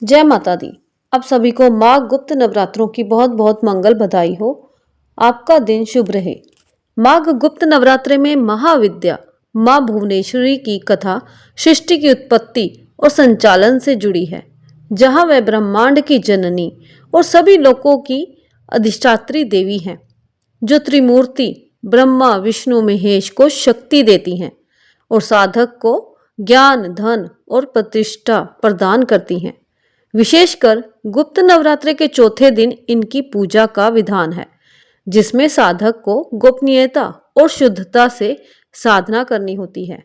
जय माता दी। आप सभी को माँ गुप्त नवरात्रों की बहुत बहुत मंगल बधाई हो। आपका दिन शुभ रहे। माघ गुप्त नवरात्रे में महाविद्या माँ भुवनेश्वरी की कथा सृष्टि की उत्पत्ति और संचालन से जुड़ी है, जहाँ वह ब्रह्मांड की जननी और सभी लोकों की अधिष्ठात्री देवी हैं, जो त्रिमूर्ति ब्रह्मा विष्णु महेश को शक्ति देती हैं और साधक को ज्ञान धन और प्रतिष्ठा प्रदान करती हैं। विशेषकर गुप्त नवरात्रे के चौथे दिन इनकी पूजा का विधान है, जिसमें साधक को गोपनीयता और शुद्धता से साधना करनी होती है।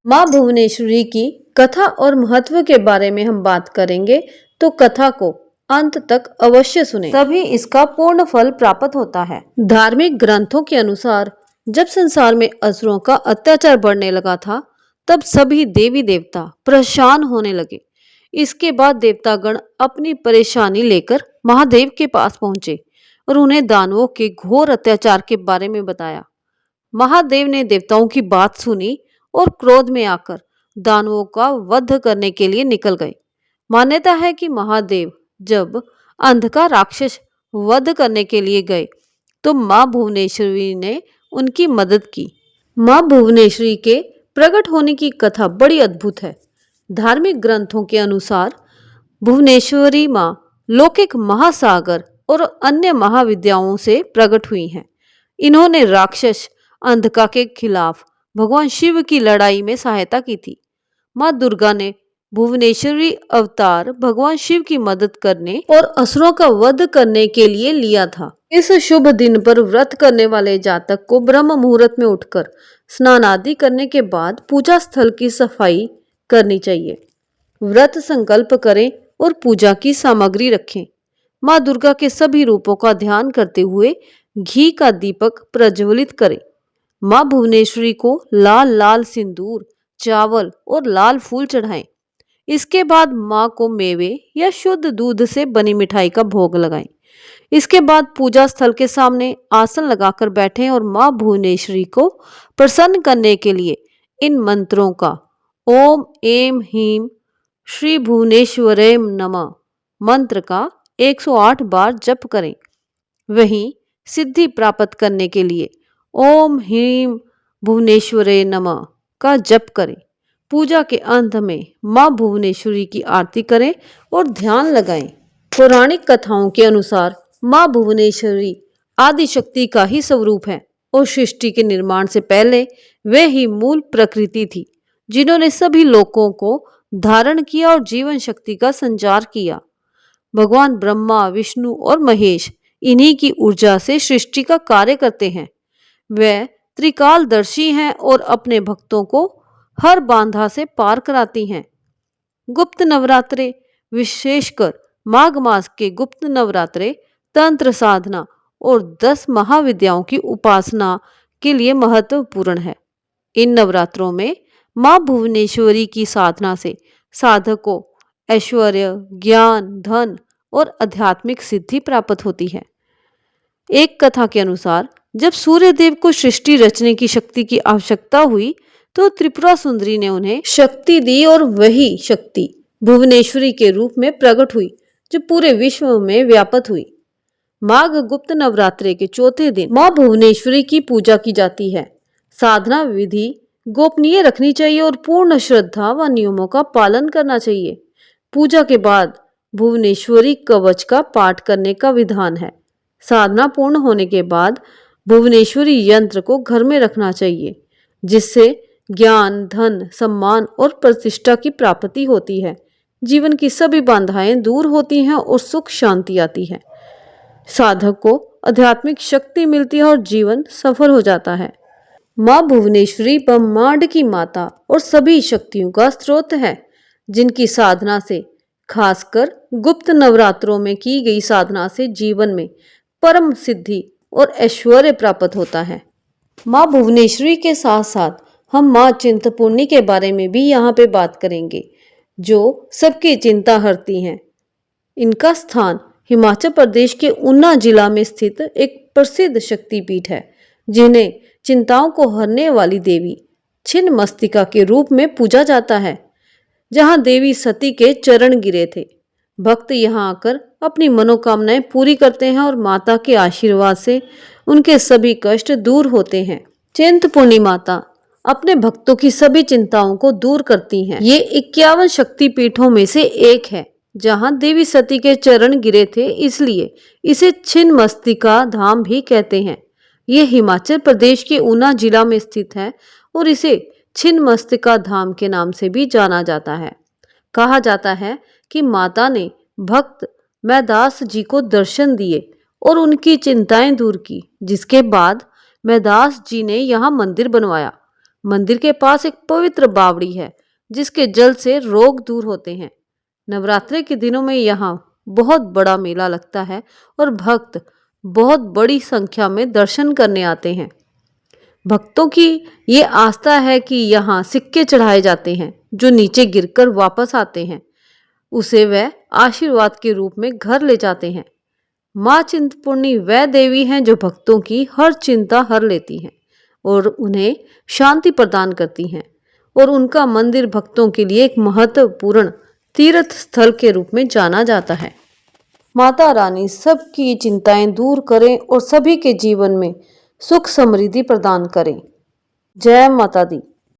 माँ भुवनेश्वरी की कथा और महत्व के बारे में हम बात करेंगे, तो कथा को अंत तक अवश्य सुने, तभी इसका पूर्ण फल प्राप्त होता है। धार्मिक ग्रंथों के अनुसार जब संसार में असुरों का अत्याचार बढ़ने लगा था, तब सभी देवी देवता परेशान होने लगे। इसके बाद देवतागण अपनी परेशानी लेकर महादेव के पास पहुंचे और उन्हें दानवों के घोर अत्याचार के बारे में बताया। महादेव ने देवताओं की बात सुनी और क्रोध में आकर दानवों का वध करने के लिए निकल गए। मान्यता है कि महादेव जब अंधकार राक्षस वध करने के लिए गए, तो माँ भुवनेश्वरी ने उनकी मदद की। माँ भुवनेश्वरी के प्रकट होने की कथा बड़ी अद्भुत है। धार्मिक ग्रंथों के अनुसार भुवनेश्वरी माँ लौकिक महासागर और अन्य महाविद्याओं से प्रकट हुई हैं। इन्होंने राक्षस अंधका के खिलाफ भगवान शिव की लड़ाई में सहायता की थी। माँ दुर्गा ने भुवनेश्वरी अवतार भगवान शिव की मदद करने और असुरों का वध करने के लिए लिया था। इस शुभ दिन पर व्रत करने वाले जातक को ब्रह्म मुहूर्त में उठकर स्नान आदि करने के बाद पूजा स्थल की सफाई करनी चाहिए। व्रत संकल्प करें और पूजा की सामग्री रखें। माँ दुर्गा के सभी रूपों का ध्यान करते हुए घी का दीपक प्रज्वलित करें। माँ भुवनेश्वरी को लाल लाल सिंदूर, चावल और लाल फूल चढ़ाएं। इसके बाद माँ को मेवे या शुद्ध दूध से बनी मिठाई का भोग लगाएं। इसके बाद पूजा स्थल के सामने आसन लगाकर बैठें और माँ भुवनेश्वरी को प्रसन्न करने के लिए इन मंत्रों का ओम एम ह्रीम श्री भुवनेश्वरे नमः मंत्र का 108 बार जप करें। वहीं सिद्धि प्राप्त करने के लिए ओम ह्रीम भुवनेश्वरे नमः का जप करें। पूजा के अंत में माँ भुवनेश्वरी की आरती करें और ध्यान लगाएं। पौराणिक कथाओं के अनुसार माँ भुवनेश्वरी आदि शक्ति का ही स्वरूप है और सृष्टि के निर्माण से पहले वे ही मूल प्रकृति थी, जिन्होंने सभी लोकों को धारण किया और जीवन शक्ति का संचार किया। भगवान ब्रह्मा विष्णु और महेश इन्हीं की ऊर्जा से सृष्टि का कार्य करते हैं। वे त्रिकालदर्शी हैं और अपने भक्तों को हर बांधा से पार कराती हैं। गुप्त नवरात्रे, विशेषकर माघ मास के गुप्त नवरात्रे तंत्र साधना और 10 महाविद्याओं की उपासना के लिए महत्वपूर्ण है। इन नवरात्रों में माँ भुवनेश्वरी की साधना से साधक को ऐश्वर्य, ज्ञान, धन और आध्यात्मिक सिद्धि प्राप्त होती है। एक कथा के अनुसार जब सूर्यदेव को सृष्टि रचने की शक्ति की आवश्यकता हुई, तो त्रिपुरा सुंदरी ने उन्हें शक्ति दी और वही शक्ति भुवनेश्वरी के रूप में प्रकट हुई, जो पूरे विश्व में व्याप्त हुई। माघ गुप्त नवरात्रे के चौथे दिन माँ भुवनेश्वरी की पूजा की जाती है। साधना विधि गोपनीय रखनी चाहिए और पूर्ण श्रद्धा व नियमों का पालन करना चाहिए। पूजा के बाद भुवनेश्वरी कवच का पाठ करने का विधान है। साधना पूर्ण होने के बाद भुवनेश्वरी यंत्र को घर में रखना चाहिए, जिससे ज्ञान, धन, सम्मान और प्रतिष्ठा की प्राप्ति होती है। जीवन की सभी बाधाएं दूर होती हैं और सुख शांति आती है। साधक को आध्यात्मिक शक्ति मिलती है और जीवन सफल हो जाता है। माँ भुवनेश्वरी ब्रह्मांड की माता और सभी शक्तियों का स्रोत है, जिनकी साधना से, खासकर गुप्त नवरात्रों में की गई साधना से जीवन में परम सिद्धि और ऐश्वर्य प्राप्त होता है। माँ भुवनेश्वरी के साथ साथ हम माँ चिंतपूर्णी के बारे में भी यहाँ पे बात करेंगे, जो सबकी चिंता हरती हैं। इनका स्थान हिमाचल प्रदेश के ऊना जिला में स्थित एक प्रसिद्ध शक्तिपीठ है, जिन्हें चिंताओं को हरने वाली देवी छिन्नमस्तिका के रूप में पूजा जाता है। जहाँ देवी सती के चरण गिरे थे, भक्त यहाँ आकर अपनी मनोकामनाएं पूरी करते हैं और माता के आशीर्वाद से उनके सभी कष्ट दूर होते हैं। चिंतपूर्णी माता अपने भक्तों की सभी चिंताओं को दूर करती हैं। ये 51 शक्ति पीठों में से एक है जहाँ देवी सती के चरण गिरे थे, इसलिए इसे छिन्नमस्तिका धाम भी कहते हैं। ये हिमाचल प्रदेश के ऊना जिला में स्थित है और इसे छिन्नमस्तिका धाम के नाम से भी जाना जाता है। कहा जाता है कि माता ने भक्त मैदास जी को दर्शन दिए और उनकी चिंताएं दूर की, जिसके बाद मैदास जी ने यहाँ मंदिर बनवाया। मंदिर के पास एक पवित्र बावड़ी है जिसके जल से रोग दूर होते हैं। नवरात्रि के दिनों में यहाँ बहुत बड़ा मेला लगता है और भक्त बहुत बड़ी संख्या में दर्शन करने आते हैं। भक्तों की ये आस्था है कि यहाँ सिक्के चढ़ाए जाते हैं जो नीचे गिरकर वापस आते हैं, उसे वह आशीर्वाद के रूप में घर ले जाते हैं। माँ चिंतपूर्णी वह देवी हैं जो भक्तों की हर चिंता हर लेती हैं और उन्हें शांति प्रदान करती हैं, और उनका मंदिर भक्तों के लिए एक महत्वपूर्ण तीर्थ स्थल के रूप में जाना जाता है। माता रानी सबकी चिंताएं दूर करें और सभी के जीवन में सुख समृद्धि प्रदान करें। जय माता दी।